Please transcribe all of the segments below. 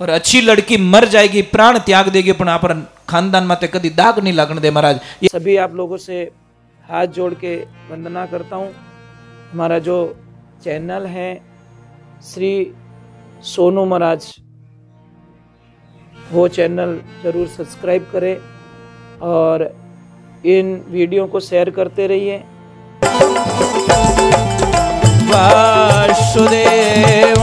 और अच्छी लड़की मर जाएगी, प्राण त्याग देगी, पर आप खानदान माते कभी दाग नहीं लगने दे महाराज। सभी आप लोगों से हाथ जोड़ के वंदना करता हूँ। हमारा जो चैनल है श्री सोनू महाराज, वो चैनल जरूर सब्सक्राइब करें और इन वीडियो को शेयर करते रहिए। वासुदेव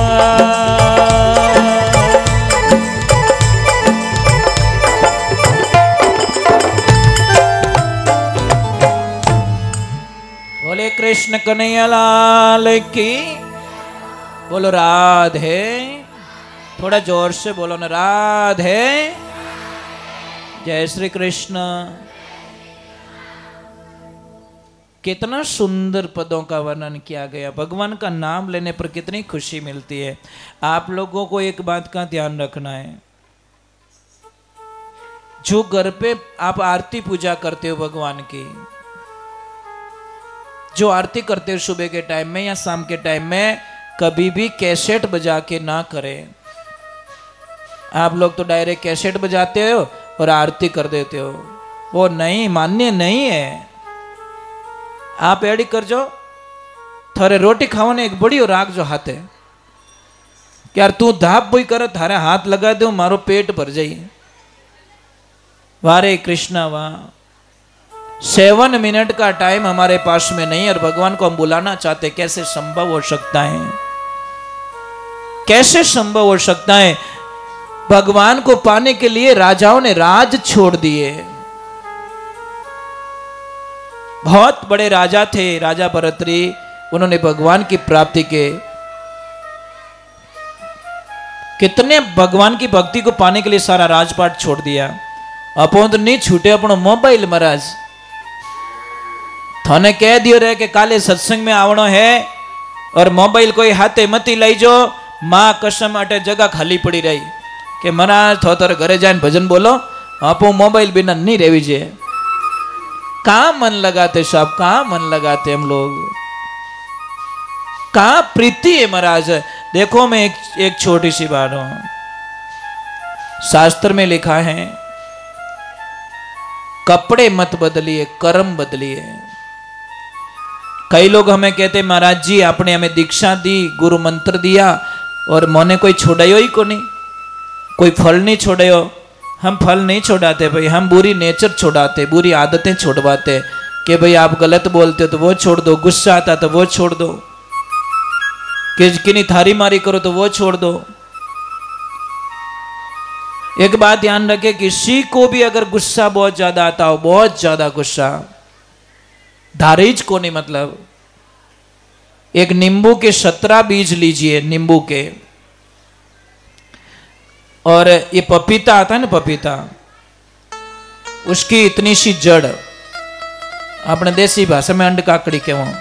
बोले कृष्ण कन्हैया लाल की। बोलो राधे, थोड़ा जोर से बोलो ना, राधे। जय श्री कृष्ण। कितना सुंदर पदों का वर्णन किया गया। भगवान का नाम लेने पर कितनी खुशी मिलती है। आप लोगों को एक बात का ध्यान रखना है, जो घर पे आप आरती पूजा करते हो भगवान की, जो आरती करते हो सुबह के टाइम में या शाम के टाइम में, कभी भी कैसेट बजा के ना करें। आप लोग तो डायरेक्ट कैसेट बजाते हो और आरती कर देते हो, वो नहीं, मान्य नहीं है। आप एडी कर जो, थारे रोटी खावाने एक बड़ी राग जो हाथ है कि यार तू धाप बोई कर, थारे हाथ लगा दो मारो पेट भर जाइए। वारे कृष्णा वाह, 7 मिनट का टाइम हमारे पास में नहीं और भगवान को हम बुलाना चाहते, कैसे संभव हो सकता है? कैसे संभव हो सकता है? भगवान को पाने के लिए राजाओं ने राज छोड़ दिए। बहुत बड़े राजा थे, राजा भरतरी, उन्होंने भगवान की प्राप्ति के कितने भगवान की भक्ति को पाने के लिए सारा राजपाट छोड़ दिया। अपन तो नहीं छूटे अपनो मोबाइल महाराज। थाने कह दियो रे कि काले सत्संग में आवनो है और मोबाइल कोई हाथे मती लाई जो, मां कसम अटे जगह खाली पड़ी रही कि महाराज थो तारे घरे जाने भजन बोलो, आप मोबाइल बिना नहीं रहवी जे। कहां मन लगाते साहब, कहां मन लगाते हम लोग, कहां प्रीति है महाराज। देखो मैं एक छोटी सी बात हूं, शास्त्र में लिखा है कपड़े मत बदलिए, कर्म बदलिए। कई लोग हमें कहते महाराज जी आपने हमें दीक्षा दी, गुरु मंत्र दिया और मोने कोई छोड़ायो ही को नहीं, कोई फल नहीं छोड़ायो। हम फल नहीं छोड़ाते भाई, हम बुरी नेचर छोड़ाते, बुरी आदतें छोड़वाते कि भाई आप गलत बोलते हो तो वो छोड़ दो, गुस्सा आता तो वो छोड़ दो, कि किन्हीं थारी मारी करो तो वो छोड़ दो। एक बात ध्यान रखे, किसी को भी अगर गुस्सा बहुत ज्यादा आता हो, बहुत ज्यादा गुस्सा, धारीज को नहीं, मतलब एक नींबू के 17 बीज लीजिए, नींबू के, और ये पपीता आता है ना, पपीता, उसकी इतनी सी जड़, अपने देसी भाषा में अंड काकड़ी के वहां,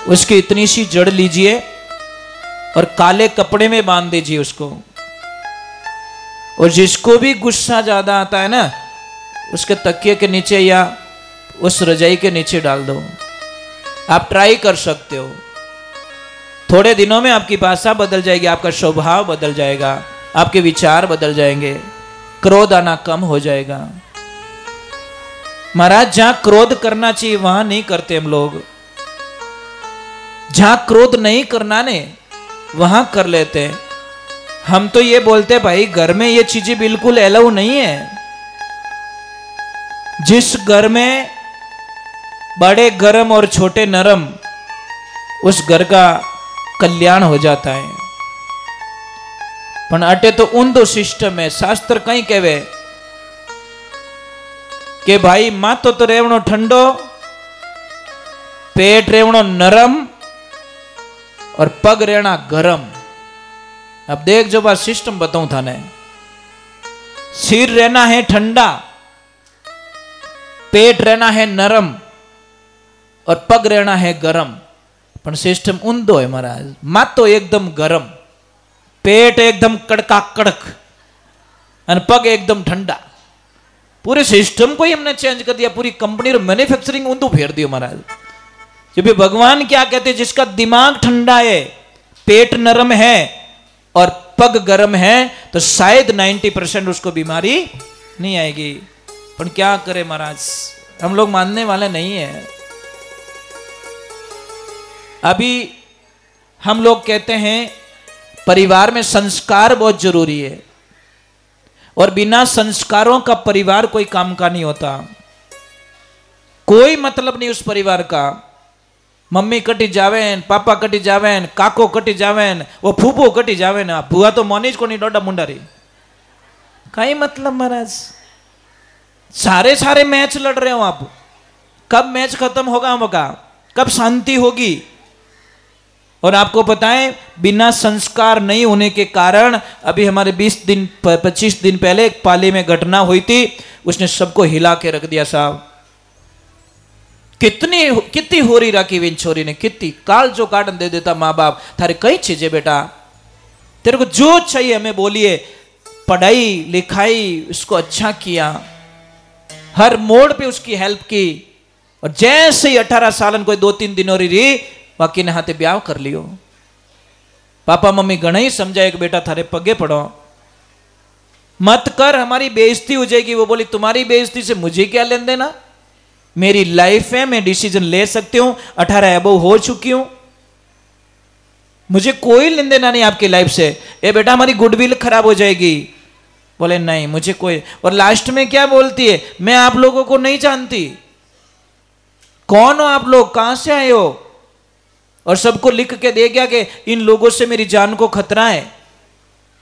उसकी इतनी सी जड़ लीजिए और काले कपड़े में बांध दीजिए उसको। और जिसको भी गुस्सा ज्यादा आता है ना, उसके तकिए के नीचे या उस रजाई के नीचे डाल दो। आप ट्राई कर सकते हो, थोड़े दिनों में आपकी भाषा बदल जाएगी, आपका स्वभाव बदल जाएगा, आपके विचार बदल जाएंगे, क्रोध आना कम हो जाएगा। महाराज जहां क्रोध करना चाहिए वहां नहीं करते हम लोग, जहां क्रोध नहीं करना ने वहां कर लेते हैं। हम तो ये बोलते भाई घर में ये चीजें बिल्कुल अलाउ नहीं है। जिस घर में बड़े गरम और छोटे नरम, उस घर का कल्याण हो जाता है। पण अटे तो ऊंधो सिस्टम है। शास्त्र कहीं कहवे कि भाई माथो तो रेवणो ठंडो, पेट रेवणो नरम और पग रेना गरम। अब देख जो बात सिस्टम बताऊं थाने, सिर रहना है ठंडा, पेट रहना है नरम और पग रहना है गरम। पण सिस्टम ऊंधो है महाराज। माथो एकदम गरम, पेट एकदम कड़का कड़क और पग एकदम ठंडा। पूरे सिस्टम को ही हमने चेंज कर दिया, पूरी कंपनी और मैन्युफैक्चरिंग ऊंधो फेर दियो महाराज। जब भगवान क्या कहते हैं, जिसका दिमाग ठंडा है, पेट नरम है और पग गर्म है तो शायद 90% उसको बीमारी नहीं आएगी। पर क्या करे महाराज, हम लोग मानने वाले नहीं है। अभी हम लोग कहते हैं परिवार में संस्कार बहुत जरूरी है, और बिना संस्कारों का परिवार कोई काम का नहीं होता। कोई मतलब नहीं उस परिवार का। मम्मी कटी जावेन, पापा कटी जावेन, काको कटी जावेन, वो फूफो कटी जावेन, बुआ तो मोनीज को नहीं डोडा मुंडारी, कई मतलब महाराज। सारे सारे मैच लड़ रहे हो आप, कब मैच खत्म होगा होगा, कब शांति होगी? और आपको पता है बिना संस्कार नहीं होने के कारण अभी हमारे 25 दिन पहले एक पाली में घटना हुई थी, उसने सबको हिला के रख दिया साहब। कितनी हो रही राखी विन छोरी ने, कितनी काल जो काटन दे देता माँ बाप, थारे कई चीजें बेटा, तेरे को जो चाहिए हमें बोलिए। पढ़ाई लिखाई उसको अच्छा किया, हर मोड़ पे उसकी हेल्प की, और जैसे ही 18 सालन कोई 2-3 दिनों रही बाकी ने हाथे ब्याह कर लियो। पापा मम्मी घना ही समझाए कि बेटा थारे पगे पड़ो, मत कर, हमारी बेइज्जती हो जाएगी। वो बोली तुम्हारी बेइज्जती से मुझे क्या लेन देना, मेरी लाइफ है, मैं डिसीजन ले सकती हूं, 18 अबव हो चुकी हूं, मुझे कोई लेन देना नहीं आपकी लाइफ से। ए बेटा हमारी गुडविल खराब हो जाएगी। बोले नहीं मुझे कोई, और लास्ट में क्या बोलती है, मैं आप लोगों को नहीं जानती, कौन हो आप लोग, कहां से आए हो, और सबको लिख के दे गया कि इन लोगों से मेरी जान को खतरा है,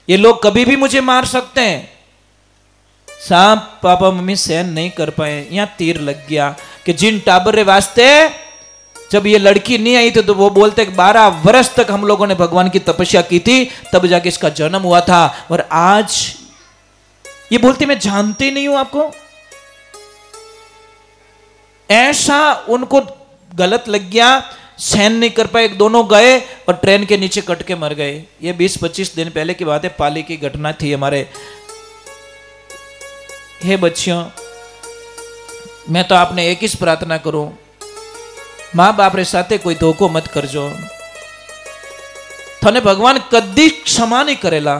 ये लोग कभी भी मुझे मार सकते हैं। साहब पापा मम्मी सहन नहीं कर पाए, यहां तीर लग गया कि जिन टाबर वास्ते जब ये लड़की नहीं आई थी तो वो बोलते 12 वर्ष तक हम लोगों ने भगवान की तपस्या की थी, तब जाके इसका जन्म हुआ था, और आज ये बोलते मैं जानती नहीं हूं आपको। ऐसा उनको गलत लग गया, सहन नहीं कर पाए, दोनों गए और ट्रेन के नीचे कट के मर गए। ये 20-25 दिन पहले की बात है, पाली की घटना थी हमारे। हे बच्चियों, मैं तो आपने एक ही प्रार्थना करूं, मां बाप रे साथे कोई धोखो मत करजो, थने भगवान कदी क्षमा नहीं करेला।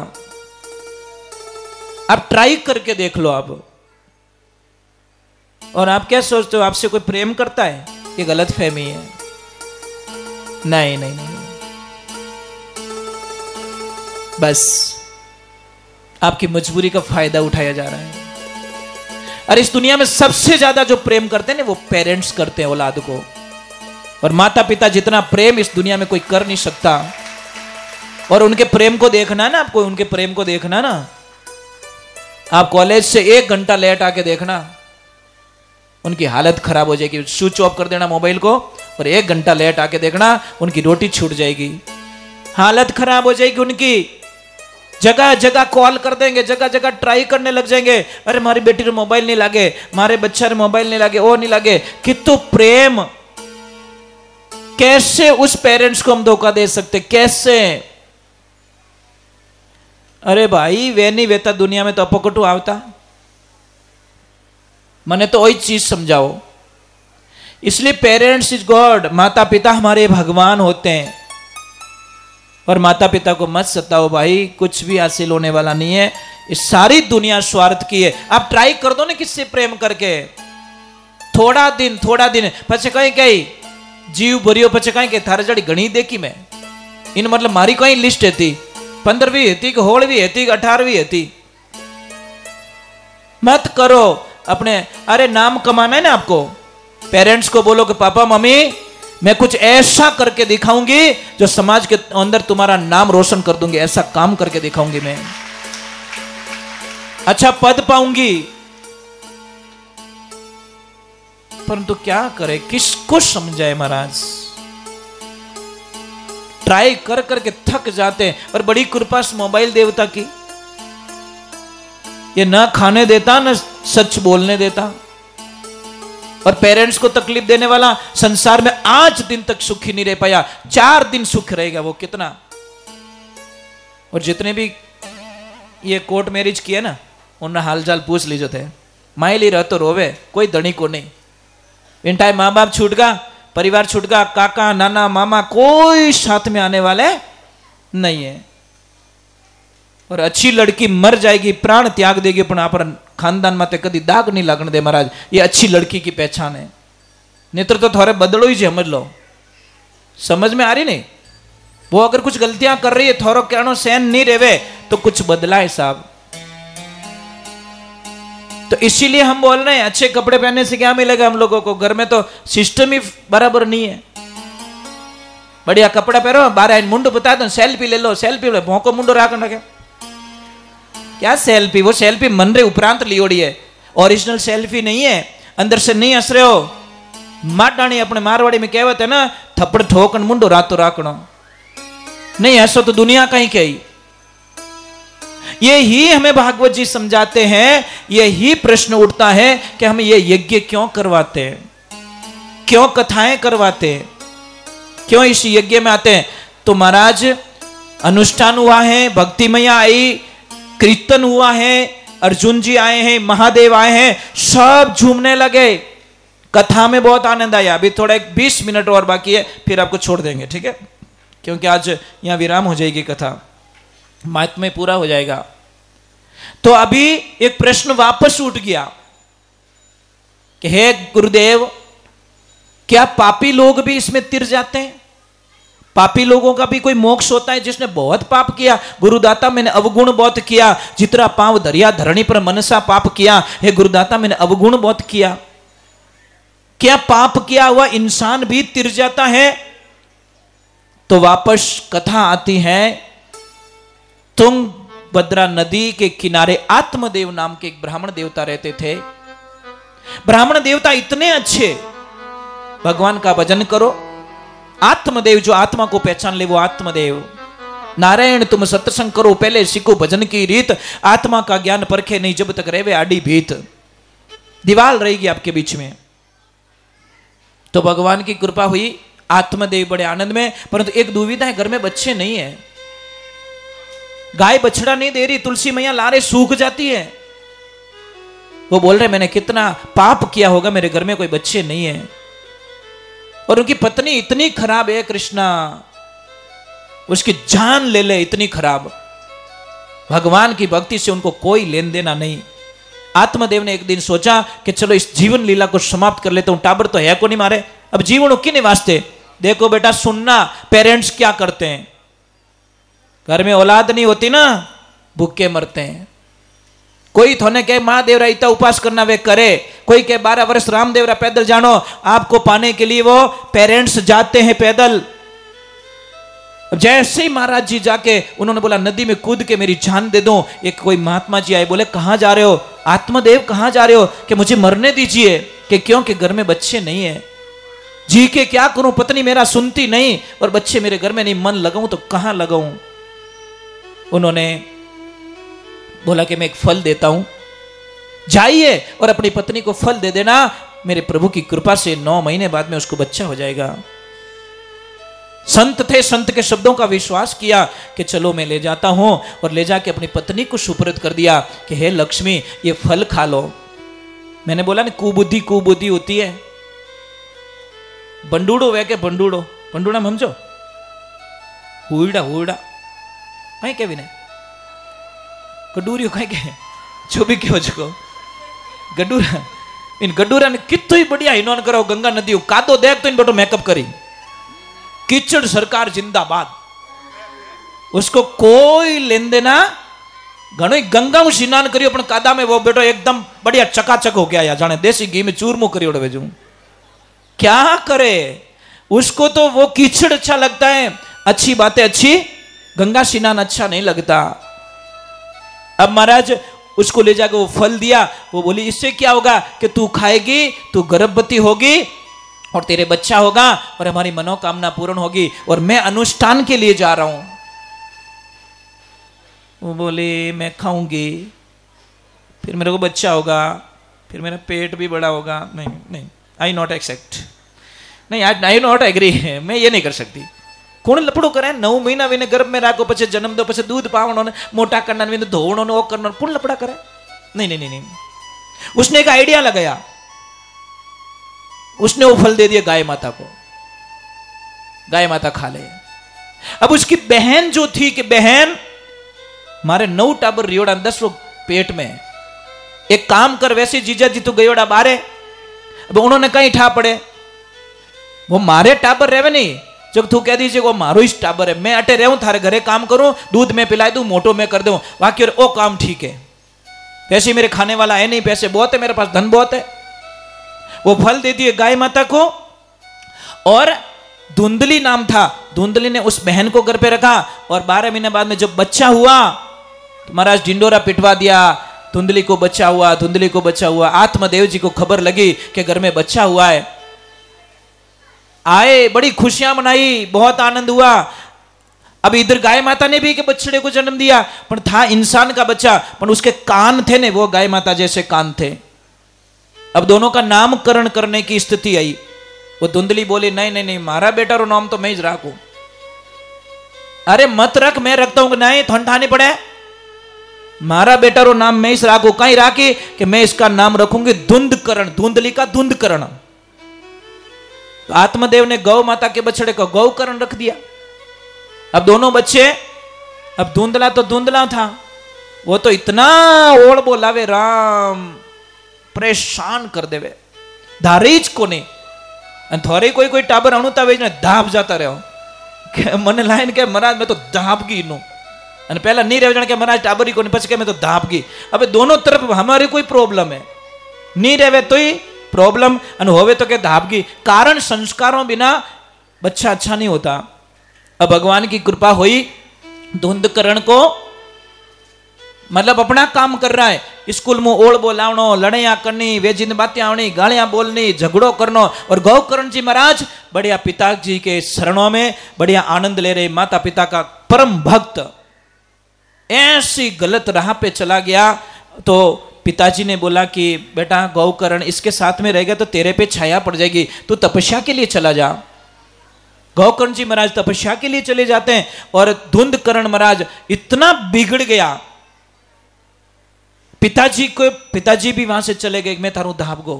आप ट्राई करके देख लो आप। और आप क्या सोचते हो आपसे कोई प्रेम करता है? ये गलत फहमी है। नहीं नहीं नहीं, बस आपकी मजबूरी का फायदा उठाया जा रहा है। और इस दुनिया में सबसे ज्यादा जो प्रेम करते हैं ना, वो पेरेंट्स करते हैं औलाद को, और माता पिता जितना प्रेम इस दुनिया में कोई कर नहीं सकता। और उनके प्रेम को देखना ना आपको, उनके प्रेम को देखना ना, आप कॉलेज से 1 घंटा लेट आके देखना, उनकी हालत खराब हो जाएगी। स्विच ऑफ कर देना मोबाइल को, और 1 घंटा लेट आके देखना, उनकी रोटी छूट जाएगी, हालत खराब हो जाएगी उनकी। जगह जगह कॉल कर देंगे, जगह जगह ट्राई करने लग जाएंगे, अरे हमारी बेटी रे मोबाइल नहीं लागे, हमारे बच्चे रे मोबाइल नहीं लागे, वो नहीं लागे। कितु प्रेम, कैसे उस पेरेंट्स को हम धोखा दे सकते, कैसे? अरे भाई वे नहीं वेता दुनिया में तो अपकटू आवता, मने तो वही चीज समझाओ। इसलिए पेरेंट्स इज गॉड, माता पिता हमारे भगवान होते हैं। और माता पिता को मत सताओ भाई, कुछ भी हासिल होने वाला नहीं है, इस सारी दुनिया स्वार्थ की है। आप ट्राई कर दो ना किससे प्रेम करके, थोड़ा दिन पछे कहीं जीव भरियो, पछे कहीं थारे जड़ी घणी देखी मैं इन, मतलब मारी कहीं लिस्ट थी 15वीं थी कि 16वीं थी कि 18वीं थी। मत करो अपने, अरे नाम कमाना है ना आपको, पेरेंट्स को बोलो कि पापा मम्मी मैं कुछ ऐसा करके दिखाऊंगी जो समाज के अंदर तुम्हारा नाम रोशन कर दूंगी, ऐसा काम करके दिखाऊंगी, मैं अच्छा पद पाऊंगी। परंतु क्या करे, किसको समझाए महाराज? ट्राई कर करके थक जाते हैं। और बड़ी कृपा मोबाइल देवता की, ये ना खाने देता ना सच बोलने देता, और पेरेंट्स को तकलीफ देने वाला संसार में आज दिन तक सुखी नहीं रह पाया। 4 दिन सुख रहेगा वो, कितना? और जितने भी ये कोर्ट मैरिज किए ना, उन्हें हालचाल पूछ लीजिए थे, माइली रह तो रोवे, कोई धनी को नहीं। इन टाइम माँ बाप छूट गया, परिवार छूट गया, काका नाना मामा कोई साथ में आने वाले नहीं है। और अच्छी लड़की मर जाएगी, प्राण त्याग देगी, पण आप खानदान माते कदी दाग नहीं लगने दे महाराज। ये अच्छी लड़की की पहचान है। नेत्र तो थोड़े बदलो ही समझ लो, समझ में आ रही नहीं? वो अगर कुछ गलतियां कर रही है, थोड़ो कहनो सहन नहीं रेवे तो कुछ बदला है साहब। तो इसीलिए हम बोल रहे हैं अच्छे कपड़े पहनने से क्या मिलेगा हम लोगों को? घर में तो सिस्टम ही बराबर नहीं है। बढ़िया कपड़ा पहनो, बारह मुंडो बता दो, सेल्फी ले लो, सेल्फी ले भोंको मुंडो राख रखे। क्या सेल्फी? वो सेल्फी मन रे उपरांत लियोड़ी है, ओरिजिनल सेल्फी नहीं है। अंदर से नहीं हंस रहे हो। माटाणी अपने मारवाड़ी में कहवत है ना, थप्पड़ ठोकन मुंडो रातो राखनो। नहीं हंसो तो दुनिया कहीं कही। ये ही हमें भागवत जी समझाते हैं। यही प्रश्न उठता है कि हम ये यज्ञ क्यों करवाते हैं, क्यों कथाएं करवाते हैं, क्यों इस यज्ञ में आते हैं? तो महाराज अनुष्ठान हुआ है, भक्ति मैया आई, कीर्तन हुआ है, अर्जुन जी आए हैं, महादेव आए हैं, सब झूमने लगे। कथा में बहुत आनंद आया। अभी थोड़ा 20 मिनट और बाकी है, फिर आपको छोड़ देंगे, ठीक है? क्योंकि आज यहां विराम हो जाएगी, कथा महात्म्य पूरा हो जाएगा। तो अभी एक प्रश्न वापस उठ गया कि हे गुरुदेव, क्या पापी लोग भी इसमें तिर जाते हैं? पापी लोगों का भी कोई मोक्ष होता है? जिसने बहुत पाप किया, गुरुदाता मैंने अवगुण बहुत किया, जितना पांव दरिया धरणी पर मनसा पाप किया, हे गुरुदाता मैंने अवगुण बहुत किया। क्या पाप किया हुआ इंसान भी तिर जाता है? तो वापस कथा आती है। तुंगभद्रा नदी के किनारे आत्मदेव नाम के एक ब्राह्मण देवता रहते थे। ब्राह्मण देवता इतने अच्छे, भगवान का भजन करो। आत्मदेव, जो आत्मा को पहचान ले वो आत्मदेव। नारायण तुम सत्संग करो, पहले सीखो भजन की रीत, आत्मा का ज्ञान परखे नहीं जब तक रहे आड़ी भीत। दीवाल रहेगी आपके बीच में। तो भगवान की कृपा हुई, आत्मदेव बड़े आनंद में। परंतु एक दुविधा है, घर में बच्चे नहीं है, गाय बछड़ा नहीं दे रही, तुलसी मैया ला रहे सूख जाती है। वो बोल रहे मैंने कितना पाप किया होगा, मेरे घर में कोई बच्चे नहीं है। और उनकी पत्नी इतनी खराब है कृष्णा, उसकी जान ले ले इतनी खराब। भगवान की भक्ति से उनको कोई लेन देना नहीं। आत्मदेव ने एक दिन सोचा कि चलो इस जीवन लीला को समाप्त कर लेता हूं। टाबर तो है को नहीं मारे, अब जीवन किने वास्ते? देखो बेटा सुनना, पेरेंट्स क्या करते हैं, घर में औलाद नहीं होती ना, भूखे मरते हैं। कोई थोने कहे महादेवरा इतना उपास करना वे करे, कोई कहे 12 वर्ष रामदेवरा पैदल जानो, आपको पाने के लिए वो पेरेंट्स जाते हैं पैदल। जैसे ही महाराज जी जाके उन्होंने बोला नदी में कूद के मेरी जान दे दो, एक कोई महात्मा जी आए, बोले कहां जा रहे हो? आत्मदेव कहां जा रहे हो? कि मुझे मरने दीजिए। कि क्यों? कि घर में बच्चे नहीं है, जी के क्या करूं, पत्नी मेरा सुनती नहीं और बच्चे मेरे घर में नहीं, मन लगाऊं तो कहां लगाऊं? उन्होंने बोला कि मैं एक फल देता हूं, जाइए और अपनी पत्नी को फल दे देना, मेरे प्रभु की कृपा से 9 महीने बाद में उसको बच्चा हो जाएगा। संत थे, संत के शब्दों का विश्वास किया कि चलो मैं ले जाता हूं, और ले जाके अपनी पत्नी को सुपुर्द कर दिया कि हे लक्ष्मी ये फल खा लो। मैंने बोला ना कुबुद्धि कुबुद्धि होती है। बंडूड़ो वे के बंडूड़ो, बंडूड़ा समझो, हुईड़ा हुईड़ा कहीं के भी नहीं, गडूरियो कहीं के जो भी क्यों जको गडूरा, इन गडूरा ने कितनी बढ़िया इन्होंने करो गंगा नदी कादो देख तो इन बटो मेकअप करी, कीचड़ सरकार जिंदाबाद, उसको कोई लेन देना। घणो गंगा में स्नान करियो पण कादा में वो बेटो एकदम बढ़िया चकाचक हो गया, या जाने देसी घी में चूरमू करियो वेजू। क्या करे, उसको तो वो कीचड़ अच्छा लगता है, अच्छी बातें अच्छी, गंगा स्नान अच्छा नहीं लगता। अब महाराज उसको ले जाकर वो फल दिया, वो बोली इससे क्या होगा कि तू खाएगी, तू गर्भवती होगी और तेरे बच्चा होगा और हमारी मनोकामना पूर्ण होगी, और मैं अनुष्ठान के लिए जा रहा हूं। वो बोले मैं खाऊंगी, फिर मेरे को बच्चा होगा, फिर मेरा पेट भी बड़ा होगा। नहीं नहीं, आई नॉट एक्सेप्ट, नहीं आई नॉट एग्री, मैं ये नहीं कर सकती। कौन लपड़ो करे? 9 महीना विने गर्भ में राखो, पछे जन्म दो, पछे दूध पावणो ने मोटा करना विने धोवणो ने ओ करनो, कौन लपड़ा करे? नहीं नहीं नहीं नहीं। उसने एक आइडिया लगाया, उसने वो फल दे दिया गाय माता को, गाय माता खा ले। अब उसकी बहन जो थी कि बहन मारे 9 टाबर रियोड़ा 10 लोग पेट में। एक काम कर, वैसे जीजा जी तू गयोड़ा बारे, अब उन्होंने कहीं ठा पड़े, वो मारे टाबर रहे नहीं, जब तू कह दीजिए वो मारो इस टाबर है, मैं अटे रहूं थारे घरे काम करूं, दूध में पिला दूं, मोटो में कर दूं, बाकी और ओ काम ठीक है, पैसे मेरे खाने वाला है नहीं, पैसे बहुत है मेरे पास, धन बहुत है। वो फल दे दिए गाय माता को। और धुंधली नाम था, धुंधली ने उस बहन को घर पे रखा और 12 महीने बाद में जब बच्चा हुआ तो महाराज ढिंडोरा पिटवा दिया, धुंधली को बच्चा हुआ, धुंधली को बच्चा हुआ। आत्मदेव जी को खबर लगी कि घर में बच्चा हुआ है, आए, बड़ी खुशियां मनाई, बहुत आनंद हुआ। अब इधर गाय माता ने भी के बछड़े को जन्म दिया, पर था इंसान का बच्चा, पर उसके कान थे ने वो गाय माता जैसे कान थे। अब दोनों का नामकरण करने की स्थिति आई। वो धुंधली बोली नहीं नहीं नहीं, मारा बेटा रो नाम तो मैं ही रखू। अरे मत रख, मैं रखता हूं। नहीं ठंडा नहीं पड़े, मारा बेटा रो नाम मैं ही रखू। कहीं राखी कि मैं इसका नाम रखूंगी धुंधकरण, धुंधली का धुंधकरण। तो आत्मदेव ने गौ माता के बछड़े को गौकरण रख दिया। अब दोनों बच्चे, अब धुंधला तो धुंधला था, वो तो इतना ओढ़ बोलावे राम, परेशान कर देवे, धारीज को नहीं। थोड़ी कोई कोई टाबर अणुता वेज ने धाप जाता रहो, मन लाइन के महाराज मैं तो धाप गई नो, અને પહેલા નહીં રહેવા જાણે કે મહારાજ ટાબરી કોને, પછી કે મેં તો ધાપગી। હવે દોનો તરફ हमारी कोई प्रॉब्लम है, नहीं रहे तो ही प्रॉब्लम, અને होवे तो के धापगी। कारण संस्कारों बिना बच्चा अच्छा नहीं होता। अब भगवान की कृपा हुई, धुंधकरण को मतलब अपना काम कर रहा है, स्कूल में ओढ़ बोलावनो, लड़ाइयां करनी, वेजिन बातें आवनी, गालियां बोलनी, झगड़ो करनो। और गौकर्ण जी महाराज बढ़िया पिताजी के शरणों में बढ़िया आनंद ले रहे, माता पिता का परम भक्त। ऐसी गलत राह पे चला गया तो पिताजी ने बोला कि बेटा गौकर्ण इसके साथ में रहेगा तो तेरे पे छाया पड़ जाएगी, तू तपस्या के लिए चला जा। गौकर्ण जी महाराज तपस्या के लिए चले जाते हैं और धुंधकर्ण महाराज इतना बिगड़ गया, पिताजी भी वहां से चले गए, मैं थारू धाप गो,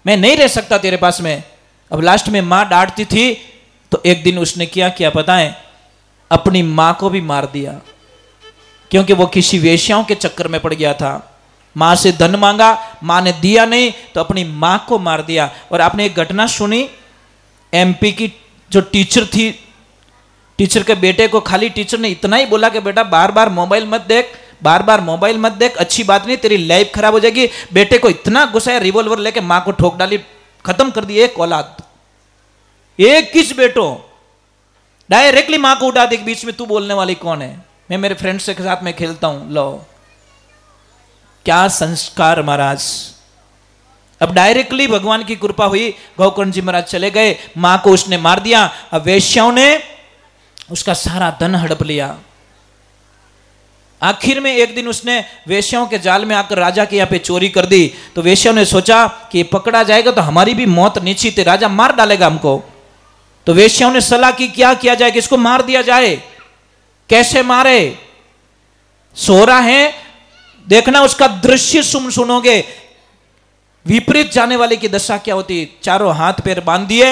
मैं नहीं रह सकता तेरे पास में। अब लास्ट में मां डांटती थी तो एक दिन उसने क्या पता है, अपनी मां को भी मार दिया, क्योंकि वो किसी वेश्याओं के चक्कर में पड़ गया था। मां से धन मांगा, मां ने दिया नहीं तो अपनी मां को मार दिया। और आपने एक घटना सुनी, एमपी की जो टीचर थी, टीचर के बेटे को खाली टीचर ने इतना ही बोला कि बेटा बार बार मोबाइल मत देख, बार बार मोबाइल मत देख, अच्छी बात नहीं, तेरी लाइफ खराब हो जाएगी। बेटे को इतना गुस्सा है, रिवॉल्वर लेके मां को ठोक डाली, खत्म कर दी एक औलाद। एक किस बेटो डायरेक्टली मां को उठा दे, बीच में तू बोलने वाली कौन है, मैं मेरे फ्रेंड्स के साथ में खेलता हूं। लो क्या संस्कार महाराज। अब डायरेक्टली भगवान की कृपा हुई, गौकर्ण जी महाराज चले गए, मां को उसने मार दिया। अब वेश्याओं ने उसका सारा धन हड़प लिया। आखिर में एक दिन उसने वेश्याओं के जाल में आकर राजा के यहाँ पे चोरी कर दी। तो वेश्याओं ने सोचा कि पकड़ा जाएगा तो हमारी भी मौत निश्चित है, राजा मार डालेगा हमको। तो वेश्याओं ने सलाह की क्या किया जाए, किसको मार दिया जाए, कैसे मारे। सो रहा है, देखना उसका दृश्य सुनोगे, विपरीत जाने वाले की दशा क्या होती। चारों हाथ पैर बांध दिए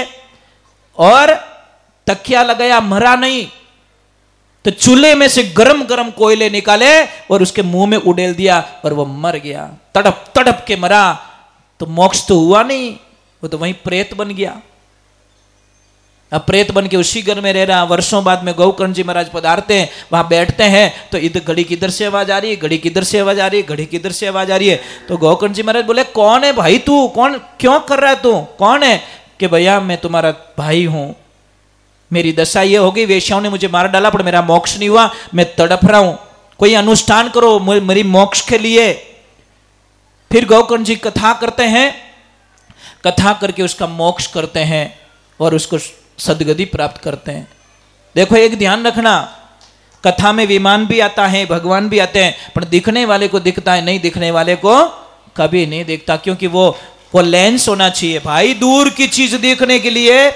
और तकिया लगाया, मरा नहीं तो चूल्हे में से गरम गरम कोयले निकाले और उसके मुंह में उड़ेल दिया और वो मर गया, तड़प तड़प के मरा। तो मोक्ष तो हुआ नहीं, वो तो वहीं प्रेत बन गया। अब प्रेत बन के उसी घर में रह रहा। वर्षों बाद में गौकर्ण जी महाराज पधारते हैं, वहां बैठते हैं तो इधर घड़ी किधर से आवाज आ रही है, घड़ी किधर से आवाज आ रही है, घड़ी किधर से आवाज आ रही है। तो गौकर्ण जी महाराज बोले कौन है भाई तू, कौन, क्यों कर रहा है तू, कौन है। कि भैया मैं तुम्हारा भाई हूं, मेरी दशा ये होगी, वेश्याओं ने मुझे मार डाला पर मेरा मोक्ष नहीं हुआ, मैं तड़प रहा हूं, कोई अनुष्ठान करो मेरी मोक्ष के लिए। फिर गौकर्ण जी कथा करते हैं, कथा करके उसका मोक्ष करते हैं और उसको सदगति प्राप्त करते हैं। देखो एक ध्यान रखना, कथा में विमान भी आता है, भगवान भी आते हैं, पर दिखने वाले को दिखता है, नहीं दिखने वाले को कभी नहीं दिखता, क्योंकि वो लेंस होना चाहिए भाई। दूर की चीज देखने के लिए